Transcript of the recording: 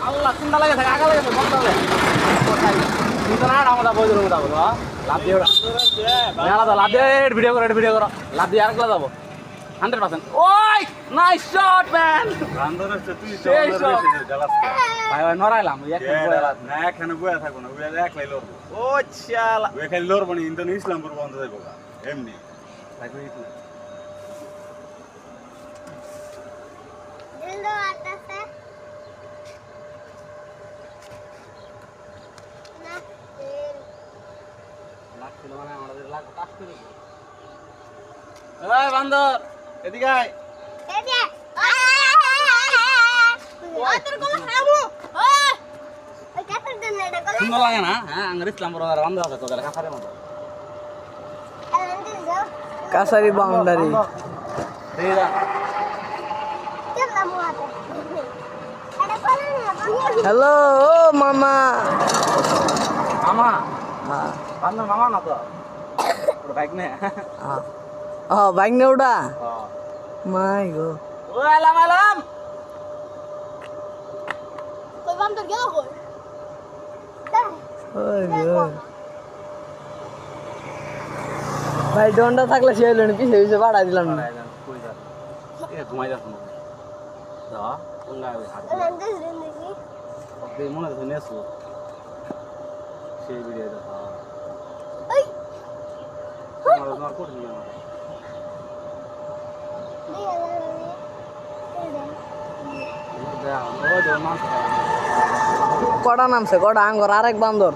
আল্লাহ চিন্তা লাগে থাকে আগা লাগে বন্ধ হবে চিন্তা না আমরা বই দিলাম যাবো লাভ দিয়ে লাভ দিয়ে ভিডিও করো লাভ দিয়ে আরেকলা যাবো 100%. ওই নাইস শট ম্যান ভাই ভাই নড়াইলাম এখানে বয়া থাকবো না উড়ে একলাই লড়বো ও চালা ওই খালি লড়বো না ইন্দোন ইসলামপুর বন্ধ যাইবো এমনি বান্দর এদিকে আয় সুন্দর লাগে না হ্যাঁ আঙ্গার ইসলামপুর বান্ধব আছে তোদের কাছারের মতো কাছারি বাউন্ডারি হ্যালো ও মামা মামা হ্যাঁ বান্দর মামা না তো বাইক নে ও বাইক নে ওটা মাই গো ও আলাম ওই গো ভাই ডন্ডা থাকলে সে হইল পিছে পিছে বাড়াই দিলাম না ঘুমাই যাচ্ছ মনে হচ্ছে নেছো সেই ভিডিও দেখা কটা নামছে কটা আঙ্গর আরেক বান্দর